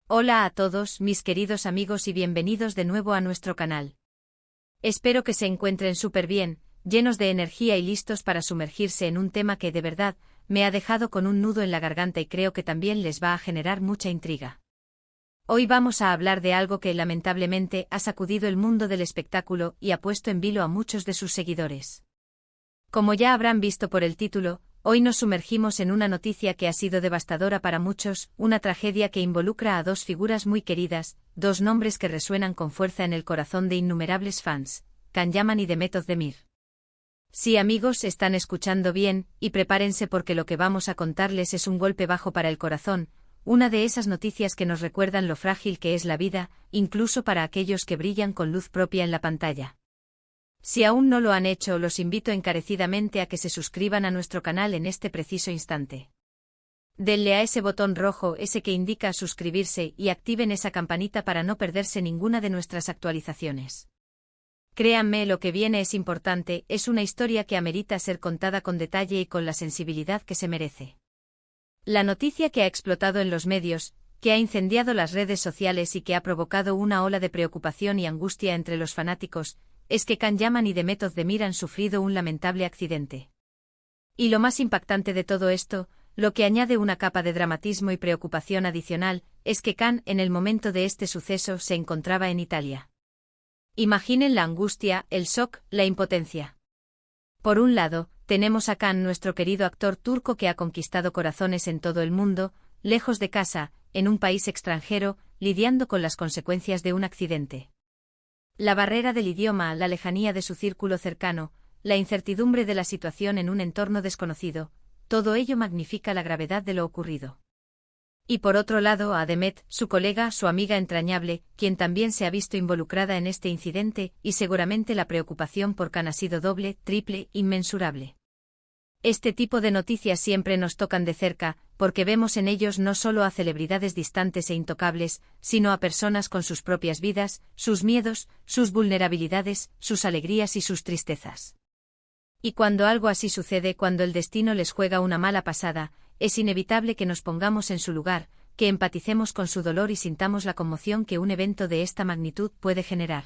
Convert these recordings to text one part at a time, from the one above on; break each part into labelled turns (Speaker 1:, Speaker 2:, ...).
Speaker 1: Hola a todos, mis queridos amigos, y bienvenidos de nuevo a nuestro canal. Espero que se encuentren súper bien, llenos de energía y listos para sumergirse en un tema que de verdad me ha dejado con un nudo en la garganta y creo que también les va a generar mucha intriga. Hoy vamos a hablar de algo que lamentablemente ha sacudido el mundo del espectáculo y ha puesto en vilo a muchos de sus seguidores. Como ya habrán visto por el título, hoy nos sumergimos en una noticia que ha sido devastadora para muchos, una tragedia que involucra a dos figuras muy queridas, dos nombres que resuenan con fuerza en el corazón de innumerables fans, Can Yaman y Demet Özdemir. Sí, amigos, están escuchando bien, y prepárense porque lo que vamos a contarles es un golpe bajo para el corazón, una de esas noticias que nos recuerdan lo frágil que es la vida, incluso para aquellos que brillan con luz propia en la pantalla. Si aún no lo han hecho, los invito encarecidamente a que se suscriban a nuestro canal en este preciso instante. Denle a ese botón rojo, ese que indica suscribirse, y activen esa campanita para no perderse ninguna de nuestras actualizaciones. Créanme, lo que viene es importante, es una historia que amerita ser contada con detalle y con la sensibilidad que se merece. La noticia que ha explotado en los medios, que ha incendiado las redes sociales y que ha provocado una ola de preocupación y angustia entre los fanáticos, es que Can Yaman y Demet Özdemir han sufrido un lamentable accidente. Y lo más impactante de todo esto, lo que añade una capa de dramatismo y preocupación adicional, es que Can, en el momento de este suceso, se encontraba en Italia. Imaginen la angustia, el shock, la impotencia. Por un lado, tenemos a Can, nuestro querido actor turco que ha conquistado corazones en todo el mundo, lejos de casa, en un país extranjero, lidiando con las consecuencias de un accidente. La barrera del idioma, la lejanía de su círculo cercano, la incertidumbre de la situación en un entorno desconocido, todo ello magnifica la gravedad de lo ocurrido. Y por otro lado a Demet, su colega, su amiga entrañable, quien también se ha visto involucrada en este incidente, y seguramente la preocupación por Can ha sido doble, triple, inmensurable. Este tipo de noticias siempre nos tocan de cerca, porque vemos en ellos no solo a celebridades distantes e intocables, sino a personas con sus propias vidas, sus miedos, sus vulnerabilidades, sus alegrías y sus tristezas. Y cuando algo así sucede, cuando el destino les juega una mala pasada, es inevitable que nos pongamos en su lugar, que empaticemos con su dolor y sintamos la conmoción que un evento de esta magnitud puede generar.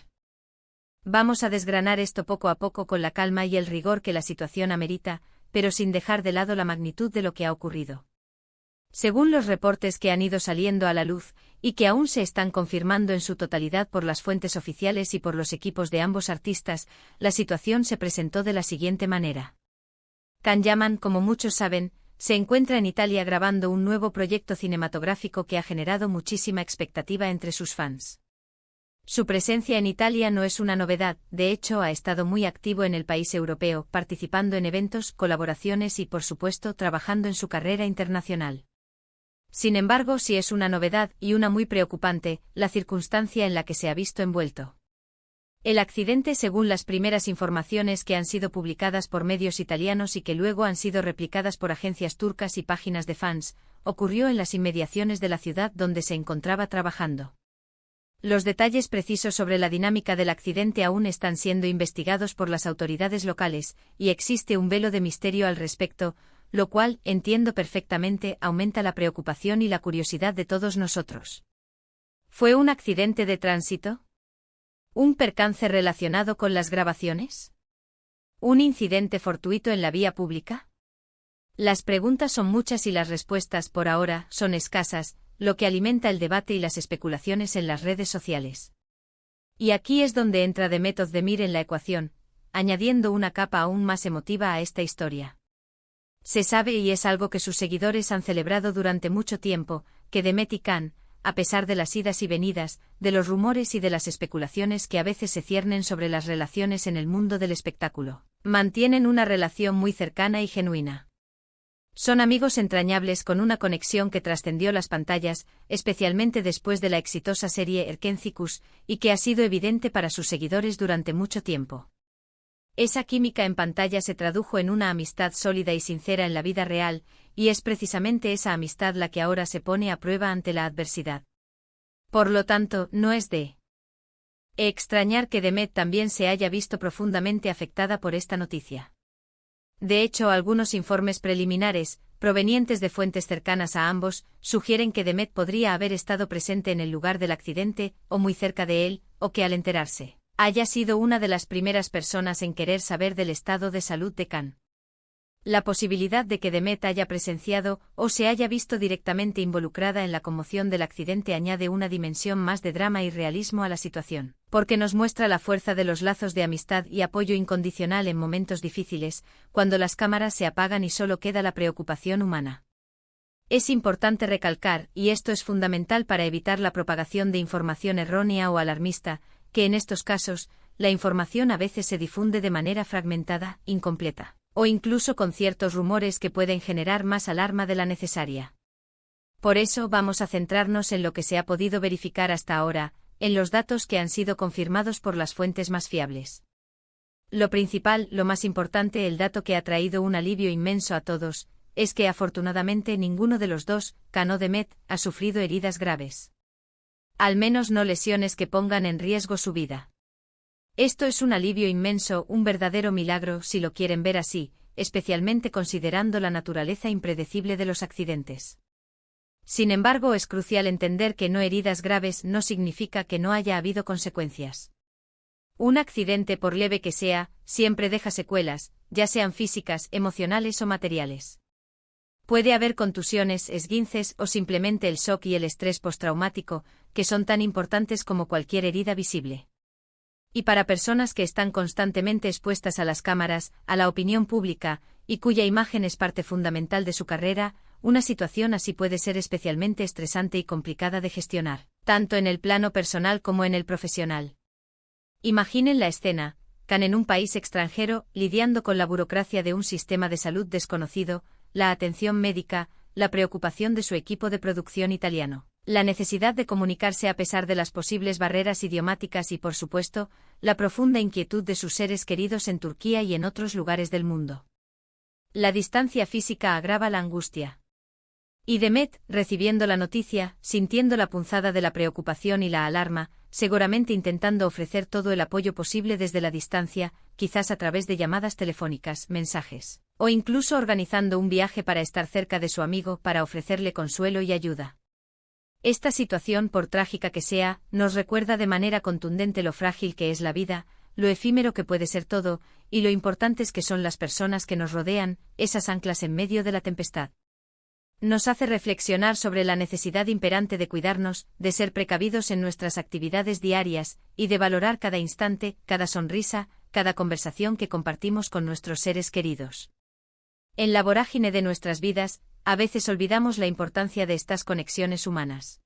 Speaker 1: Vamos a desgranar esto poco a poco con la calma y el rigor que la situación amerita, pero sin dejar de lado la magnitud de lo que ha ocurrido. Según los reportes que han ido saliendo a la luz, y que aún se están confirmando en su totalidad por las fuentes oficiales y por los equipos de ambos artistas, la situación se presentó de la siguiente manera. Can Yaman, como muchos saben, se encuentra en Italia grabando un nuevo proyecto cinematográfico que ha generado muchísima expectativa entre sus fans. Su presencia en Italia no es una novedad, de hecho ha estado muy activo en el país europeo, participando en eventos, colaboraciones y por supuesto trabajando en su carrera internacional. Sin embargo, sí es una novedad, y una muy preocupante, la circunstancia en la que se ha visto envuelto. El accidente, según las primeras informaciones que han sido publicadas por medios italianos y que luego han sido replicadas por agencias turcas y páginas de fans, ocurrió en las inmediaciones de la ciudad donde se encontraba trabajando. Los detalles precisos sobre la dinámica del accidente aún están siendo investigados por las autoridades locales, y existe un velo de misterio al respecto, lo cual, entiendo perfectamente, aumenta la preocupación y la curiosidad de todos nosotros. ¿Fue un accidente de tránsito? ¿Un percance relacionado con las grabaciones? ¿Un incidente fortuito en la vía pública? Las preguntas son muchas y las respuestas por ahora son escasas, lo que alimenta el debate y las especulaciones en las redes sociales. Y aquí es donde entra Demet Özdemir en la ecuación, añadiendo una capa aún más emotiva a esta historia. Se sabe, y es algo que sus seguidores han celebrado durante mucho tiempo, que Demet y Can, a pesar de las idas y venidas, de los rumores y de las especulaciones que a veces se ciernen sobre las relaciones en el mundo del espectáculo, mantienen una relación muy cercana y genuina. Son amigos entrañables con una conexión que trascendió las pantallas, especialmente después de la exitosa serie Erkencikus, y que ha sido evidente para sus seguidores durante mucho tiempo. Esa química en pantalla se tradujo en una amistad sólida y sincera en la vida real, y es precisamente esa amistad la que ahora se pone a prueba ante la adversidad. Por lo tanto, no es de extrañar que Demet también se haya visto profundamente afectada por esta noticia. De hecho, algunos informes preliminares, provenientes de fuentes cercanas a ambos, sugieren que Demet podría haber estado presente en el lugar del accidente, o muy cerca de él, o que al enterarse, haya sido una de las primeras personas en querer saber del estado de salud de Khan. La posibilidad de que Demet haya presenciado o se haya visto directamente involucrada en la conmoción del accidente añade una dimensión más de drama y realismo a la situación, porque nos muestra la fuerza de los lazos de amistad y apoyo incondicional en momentos difíciles, cuando las cámaras se apagan y solo queda la preocupación humana. Es importante recalcar, y esto es fundamental para evitar la propagación de información errónea o alarmista, que en estos casos, la información a veces se difunde de manera fragmentada, incompleta, o incluso con ciertos rumores que pueden generar más alarma de la necesaria. Por eso vamos a centrarnos en lo que se ha podido verificar hasta ahora, en los datos que han sido confirmados por las fuentes más fiables. Lo principal, lo más importante, el dato que ha traído un alivio inmenso a todos, es que afortunadamente ninguno de los dos, Khan o Demet, ha sufrido heridas graves. Al menos no lesiones que pongan en riesgo su vida. Esto es un alivio inmenso, un verdadero milagro si lo quieren ver así, especialmente considerando la naturaleza impredecible de los accidentes. Sin embargo, es crucial entender que no heridas graves no significa que no haya habido consecuencias. Un accidente, por leve que sea, siempre deja secuelas, ya sean físicas, emocionales o materiales. Puede haber contusiones, esguinces o simplemente el shock y el estrés postraumático, que son tan importantes como cualquier herida visible. Y para personas que están constantemente expuestas a las cámaras, a la opinión pública, y cuya imagen es parte fundamental de su carrera, una situación así puede ser especialmente estresante y complicada de gestionar, tanto en el plano personal como en el profesional. Imaginen la escena: Khan en un país extranjero, lidiando con la burocracia de un sistema de salud desconocido, la atención médica, la preocupación de su equipo de producción italiano, la necesidad de comunicarse a pesar de las posibles barreras idiomáticas y, por supuesto, la profunda inquietud de sus seres queridos en Turquía y en otros lugares del mundo. La distancia física agrava la angustia. Y Demet, recibiendo la noticia, sintiendo la punzada de la preocupación y la alarma, seguramente intentando ofrecer todo el apoyo posible desde la distancia, quizás a través de llamadas telefónicas, mensajes, o incluso organizando un viaje para estar cerca de su amigo para ofrecerle consuelo y ayuda. Esta situación, por trágica que sea, nos recuerda de manera contundente lo frágil que es la vida, lo efímero que puede ser todo, y lo importantes que son las personas que nos rodean, esas anclas en medio de la tempestad. Nos hace reflexionar sobre la necesidad imperante de cuidarnos, de ser precavidos en nuestras actividades diarias, y de valorar cada instante, cada sonrisa, cada conversación que compartimos con nuestros seres queridos. En la vorágine de nuestras vidas, a veces olvidamos la importancia de estas conexiones humanas.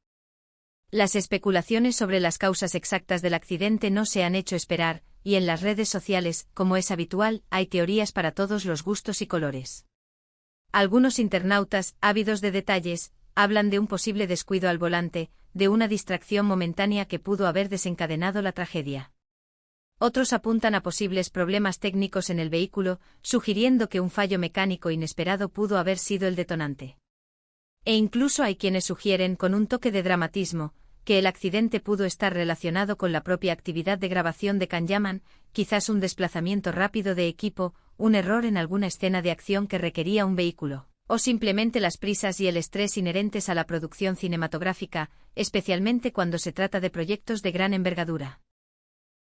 Speaker 1: Las especulaciones sobre las causas exactas del accidente no se han hecho esperar, y en las redes sociales, como es habitual, hay teorías para todos los gustos y colores. Algunos internautas, ávidos de detalles, hablan de un posible descuido al volante, de una distracción momentánea que pudo haber desencadenado la tragedia. Otros apuntan a posibles problemas técnicos en el vehículo, sugiriendo que un fallo mecánico inesperado pudo haber sido el detonante. E incluso hay quienes sugieren, con un toque de dramatismo, que el accidente pudo estar relacionado con la propia actividad de grabación de Khan Yaman, quizás un desplazamiento rápido de equipo, un error en alguna escena de acción que requería un vehículo, o simplemente las prisas y el estrés inherentes a la producción cinematográfica, especialmente cuando se trata de proyectos de gran envergadura.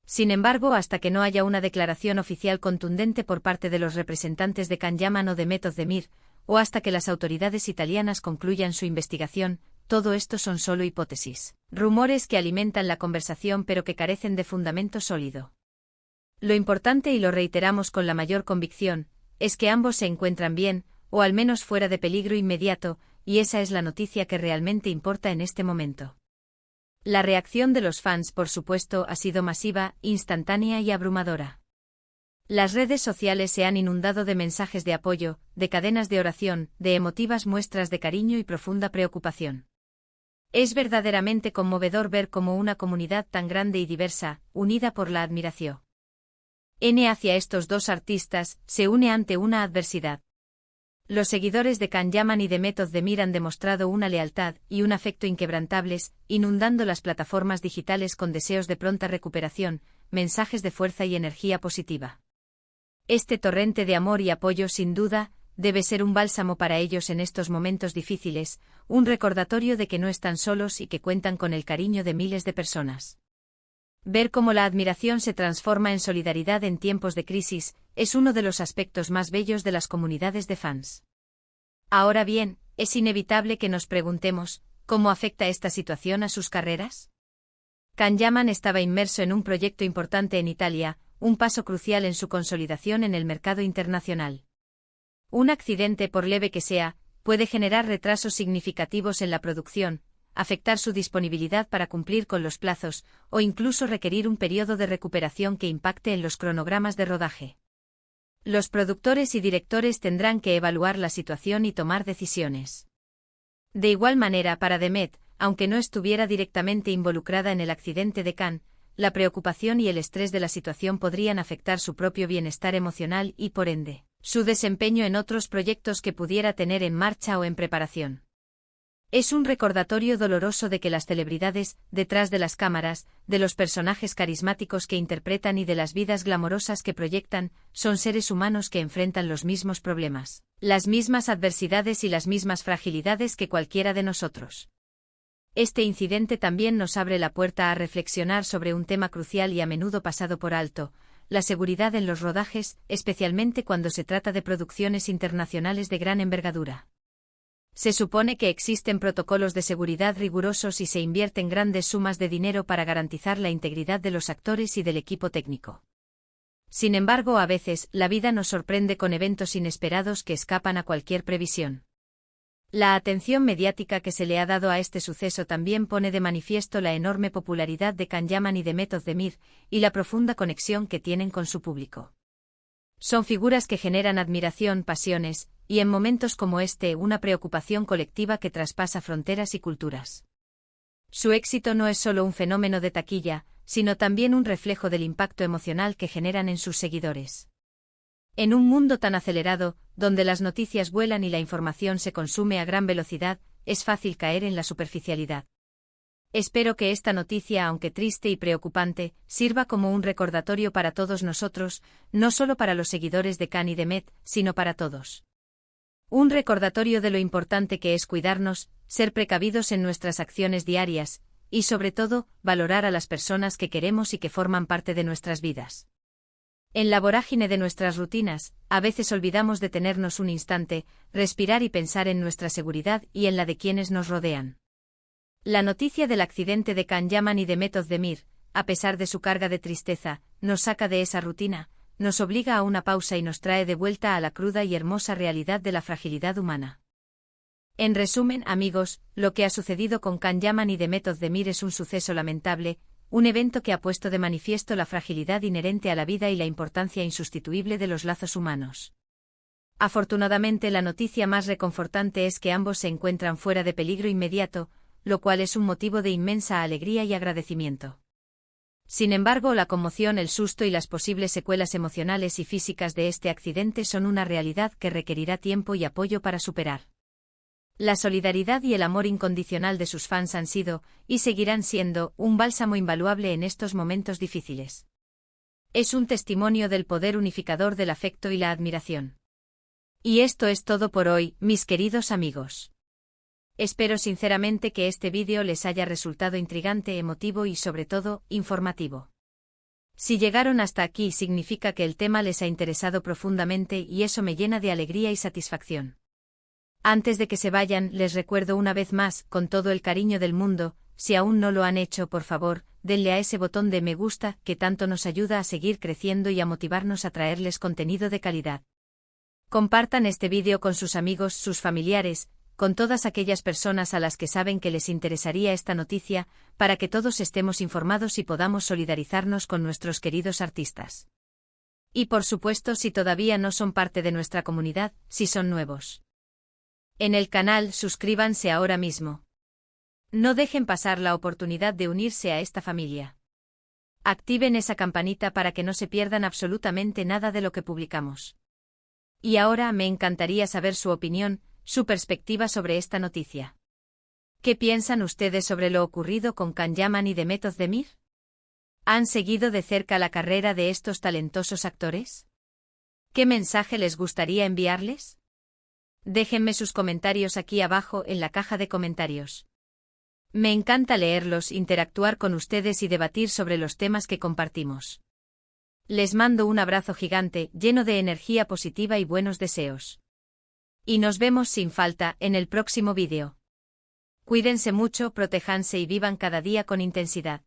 Speaker 1: Sin embargo, hasta que no haya una declaración oficial contundente por parte de los representantes de Khan Yaman o de Demet Özdemir, o hasta que las autoridades italianas concluyan su investigación, todo esto son solo hipótesis, rumores que alimentan la conversación pero que carecen de fundamento sólido. Lo importante, y lo reiteramos con la mayor convicción, es que ambos se encuentran bien, o al menos fuera de peligro inmediato, y esa es la noticia que realmente importa en este momento. La reacción de los fans, por supuesto, ha sido masiva, instantánea y abrumadora. Las redes sociales se han inundado de mensajes de apoyo, de cadenas de oración, de emotivas muestras de cariño y profunda preocupación. Es verdaderamente conmovedor ver cómo una comunidad tan grande y diversa, unida por la admiración hacia estos dos artistas, se une ante una adversidad. Los seguidores de Khan Yaman y de Demet Özdemir han demostrado una lealtad y un afecto inquebrantables, inundando las plataformas digitales con deseos de pronta recuperación, mensajes de fuerza y energía positiva. Este torrente de amor y apoyo sin duda debe ser un bálsamo para ellos en estos momentos difíciles, un recordatorio de que no están solos y que cuentan con el cariño de miles de personas. Ver cómo la admiración se transforma en solidaridad en tiempos de crisis es uno de los aspectos más bellos de las comunidades de fans. Ahora bien, es inevitable que nos preguntemos, ¿cómo afecta esta situación a sus carreras? Can estaba inmerso en un proyecto importante en Italia, un paso crucial en su consolidación en el mercado internacional. Un accidente, por leve que sea, puede generar retrasos significativos en la producción, afectar su disponibilidad para cumplir con los plazos, o incluso requerir un periodo de recuperación que impacte en los cronogramas de rodaje. Los productores y directores tendrán que evaluar la situación y tomar decisiones. De igual manera, para Demet, aunque no estuviera directamente involucrada en el accidente de Cannes, la preocupación y el estrés de la situación podrían afectar su propio bienestar emocional y, por ende, su desempeño en otros proyectos que pudiera tener en marcha o en preparación. Es un recordatorio doloroso de que las celebridades, detrás de las cámaras, de los personajes carismáticos que interpretan y de las vidas glamorosas que proyectan, son seres humanos que enfrentan los mismos problemas, las mismas adversidades y las mismas fragilidades que cualquiera de nosotros. Este incidente también nos abre la puerta a reflexionar sobre un tema crucial y a menudo pasado por alto: la seguridad en los rodajes, especialmente cuando se trata de producciones internacionales de gran envergadura. Se supone que existen protocolos de seguridad rigurosos y se invierten grandes sumas de dinero para garantizar la integridad de los actores y del equipo técnico. Sin embargo, a veces, la vida nos sorprende con eventos inesperados que escapan a cualquier previsión. La atención mediática que se le ha dado a este suceso también pone de manifiesto la enorme popularidad de Can y de Demet Özdemir, y la profunda conexión que tienen con su público. Son figuras que generan admiración, pasiones, y en momentos como este una preocupación colectiva que traspasa fronteras y culturas. Su éxito no es solo un fenómeno de taquilla, sino también un reflejo del impacto emocional que generan en sus seguidores. En un mundo tan acelerado, donde las noticias vuelan y la información se consume a gran velocidad, es fácil caer en la superficialidad. Espero que esta noticia, aunque triste y preocupante, sirva como un recordatorio para todos nosotros, no solo para los seguidores de Can y Demet, sino para todos. Un recordatorio de lo importante que es cuidarnos, ser precavidos en nuestras acciones diarias, y sobre todo, valorar a las personas que queremos y que forman parte de nuestras vidas. En la vorágine de nuestras rutinas, a veces olvidamos detenernos un instante, respirar y pensar en nuestra seguridad y en la de quienes nos rodean. La noticia del accidente de Can y de Demet Özdemir, a pesar de su carga de tristeza, nos saca de esa rutina, nos obliga a una pausa y nos trae de vuelta a la cruda y hermosa realidad de la fragilidad humana. En resumen, amigos, lo que ha sucedido con Can y Demet Özdemir es un suceso lamentable, un evento que ha puesto de manifiesto la fragilidad inherente a la vida y la importancia insustituible de los lazos humanos. Afortunadamente, la noticia más reconfortante es que ambos se encuentran fuera de peligro inmediato, lo cual es un motivo de inmensa alegría y agradecimiento. Sin embargo, la conmoción, el susto y las posibles secuelas emocionales y físicas de este accidente son una realidad que requerirá tiempo y apoyo para superar. La solidaridad y el amor incondicional de sus fans han sido, y seguirán siendo, un bálsamo invaluable en estos momentos difíciles. Es un testimonio del poder unificador del afecto y la admiración. Y esto es todo por hoy, mis queridos amigos. Espero sinceramente que este vídeo les haya resultado intrigante, emotivo y sobre todo, informativo. Si llegaron hasta aquí significa que el tema les ha interesado profundamente y eso me llena de alegría y satisfacción. Antes de que se vayan, les recuerdo una vez más, con todo el cariño del mundo, si aún no lo han hecho, por favor, denle a ese botón de me gusta, que tanto nos ayuda a seguir creciendo y a motivarnos a traerles contenido de calidad. Compartan este vídeo con sus amigos, sus familiares, con todas aquellas personas a las que saben que les interesaría esta noticia, para que todos estemos informados y podamos solidarizarnos con nuestros queridos artistas. Y por supuesto, si todavía no son parte de nuestra comunidad, si son nuevos en el canal, suscríbanse ahora mismo. No dejen pasar la oportunidad de unirse a esta familia. Activen esa campanita para que no se pierdan absolutamente nada de lo que publicamos. Y ahora me encantaría saber su opinión, su perspectiva sobre esta noticia. ¿Qué piensan ustedes sobre lo ocurrido con Can y Demet Özdemir? ¿Han seguido de cerca la carrera de estos talentosos actores? ¿Qué mensaje les gustaría enviarles? Déjenme sus comentarios aquí abajo en la caja de comentarios. Me encanta leerlos, interactuar con ustedes y debatir sobre los temas que compartimos. Les mando un abrazo gigante, lleno de energía positiva y buenos deseos. Y nos vemos sin falta en el próximo vídeo. Cuídense mucho, protéjanse y vivan cada día con intensidad.